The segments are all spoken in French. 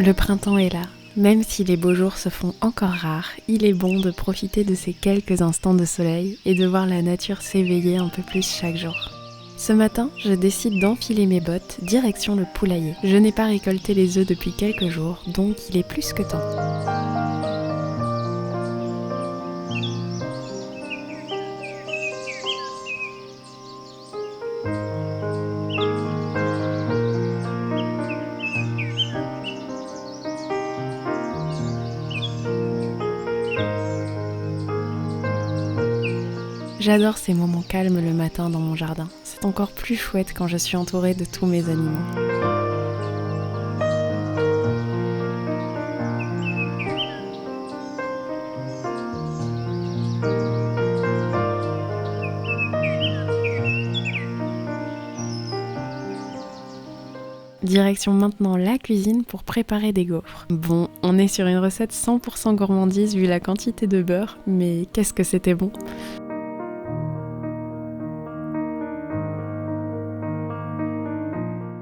Le printemps est là. Même si les beaux jours se font encore rares, il est bon de profiter de ces quelques instants de soleil et de voir la nature s'éveiller un peu plus chaque jour. Ce matin, je décide d'enfiler mes bottes, direction le poulailler. Je n'ai pas récolté les œufs depuis quelques jours, donc il est plus que temps. J'adore ces moments calmes le matin dans mon jardin. C'est encore plus chouette quand je suis entourée de tous mes animaux. Direction maintenant la cuisine pour préparer des gaufres. Bon, on est sur une recette 100% gourmandise vu la quantité de beurre, mais qu'est-ce que c'était bon!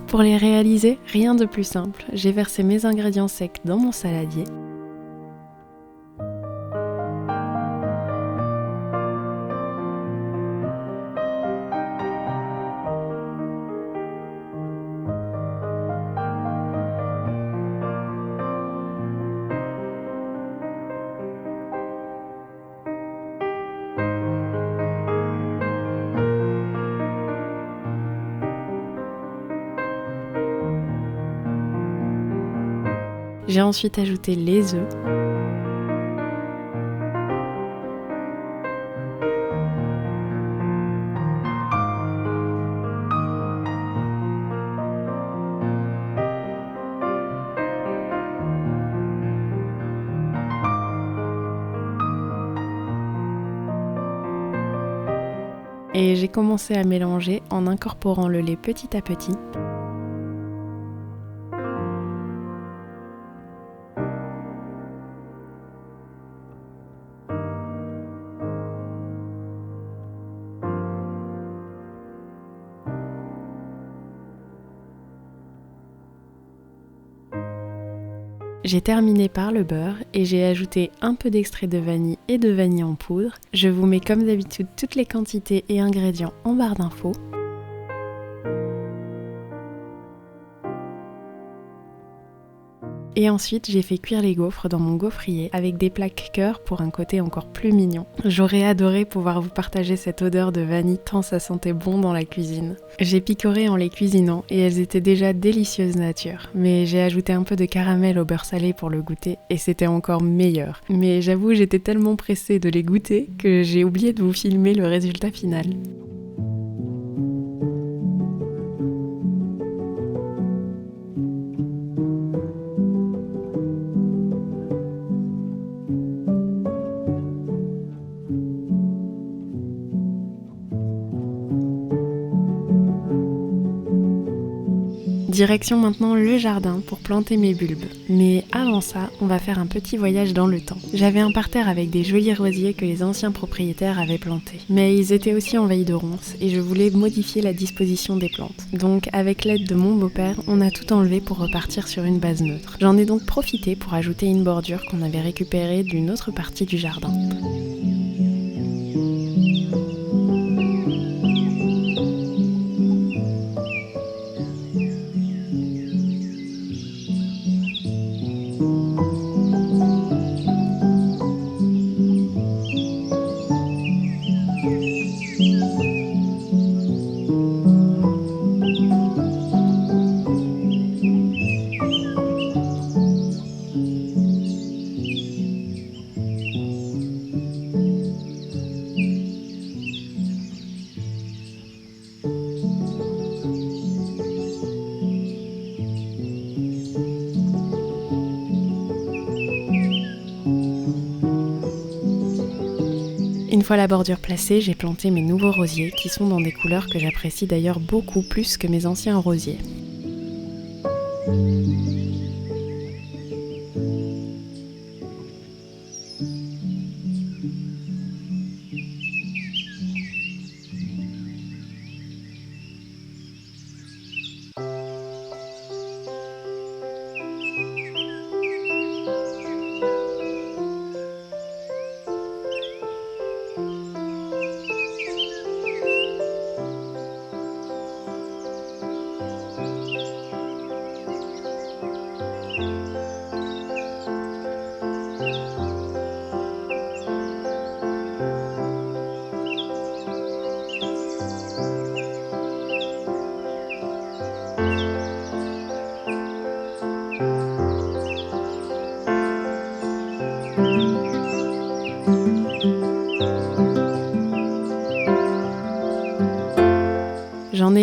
Pour les réaliser, rien de plus simple. J'ai versé mes ingrédients secs dans mon saladier. J'ai ensuite ajouté les œufs. Et j'ai commencé à mélanger en incorporant le lait petit à petit. J'ai terminé par le beurre et j'ai ajouté un peu d'extrait de vanille et de vanille en poudre. Je vous mets comme d'habitude toutes les quantités et ingrédients en barre d'infos. Et ensuite, j'ai fait cuire les gaufres dans mon gaufrier avec des plaques cœur pour un côté encore plus mignon. J'aurais adoré pouvoir vous partager cette odeur de vanille tant ça sentait bon dans la cuisine. J'ai picoré en les cuisinant et elles étaient déjà délicieuses nature. Mais j'ai ajouté un peu de caramel au beurre salé pour le goûter et c'était encore meilleur. Mais j'avoue, j'étais tellement pressée de les goûter que j'ai oublié de vous filmer le résultat final. Direction maintenant le jardin pour planter mes bulbes. Mais avant ça, on va faire un petit voyage dans le temps. J'avais un parterre avec des jolis rosiers que les anciens propriétaires avaient plantés. Mais ils étaient aussi envahis de ronces et je voulais modifier la disposition des plantes. Donc avec l'aide de mon beau-père, on a tout enlevé pour repartir sur une base neutre. J'en ai donc profité pour ajouter une bordure qu'on avait récupérée d'une autre partie du jardin. Une fois la bordure placée, j'ai planté mes nouveaux rosiers qui sont dans des couleurs que j'apprécie d'ailleurs beaucoup plus que mes anciens rosiers.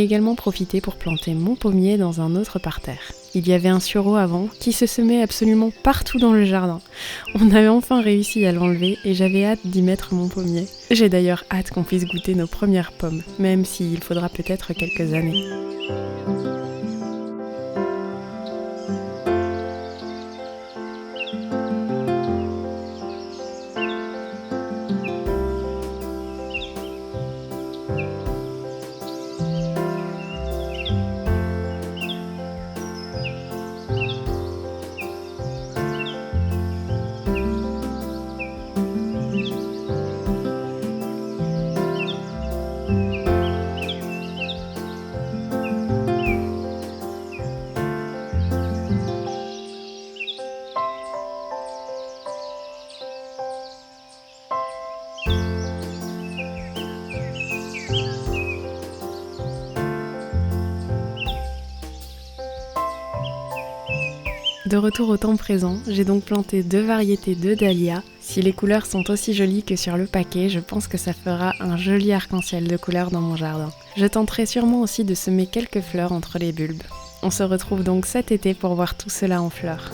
également profité pour planter mon pommier dans un autre parterre. Il y avait un sureau avant qui se semait absolument partout dans le jardin. On avait enfin réussi à l'enlever et j'avais hâte d'y mettre mon pommier. J'ai d'ailleurs hâte qu'on puisse goûter nos premières pommes, même s'il faudra peut-être quelques années. De retour au temps présent, j'ai donc planté 2 variétés de dahlias. Si les couleurs sont aussi jolies que sur le paquet, je pense que ça fera un joli arc-en-ciel de couleurs dans mon jardin. Je tenterai sûrement aussi de semer quelques fleurs entre les bulbes. On se retrouve donc cet été pour voir tout cela en fleurs.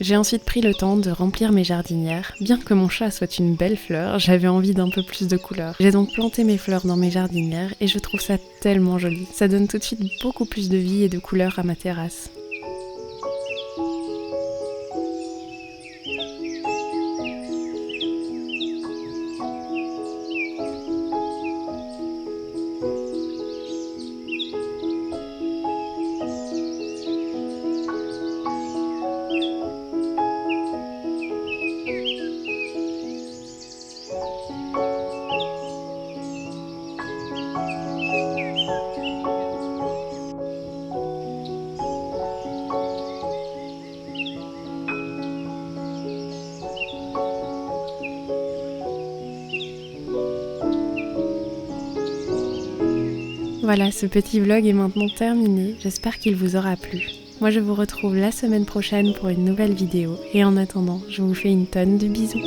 J'ai ensuite pris le temps de remplir mes jardinières. Bien que mon chat soit une belle fleur, j'avais envie d'un peu plus de couleurs. J'ai donc planté mes fleurs dans mes jardinières et je trouve ça tellement joli. Ça donne tout de suite beaucoup plus de vie et de couleurs à ma terrasse. Voilà, ce petit vlog est maintenant terminé, j'espère qu'il vous aura plu. Moi je vous retrouve la semaine prochaine pour une nouvelle vidéo et en attendant, je vous fais une tonne de bisous.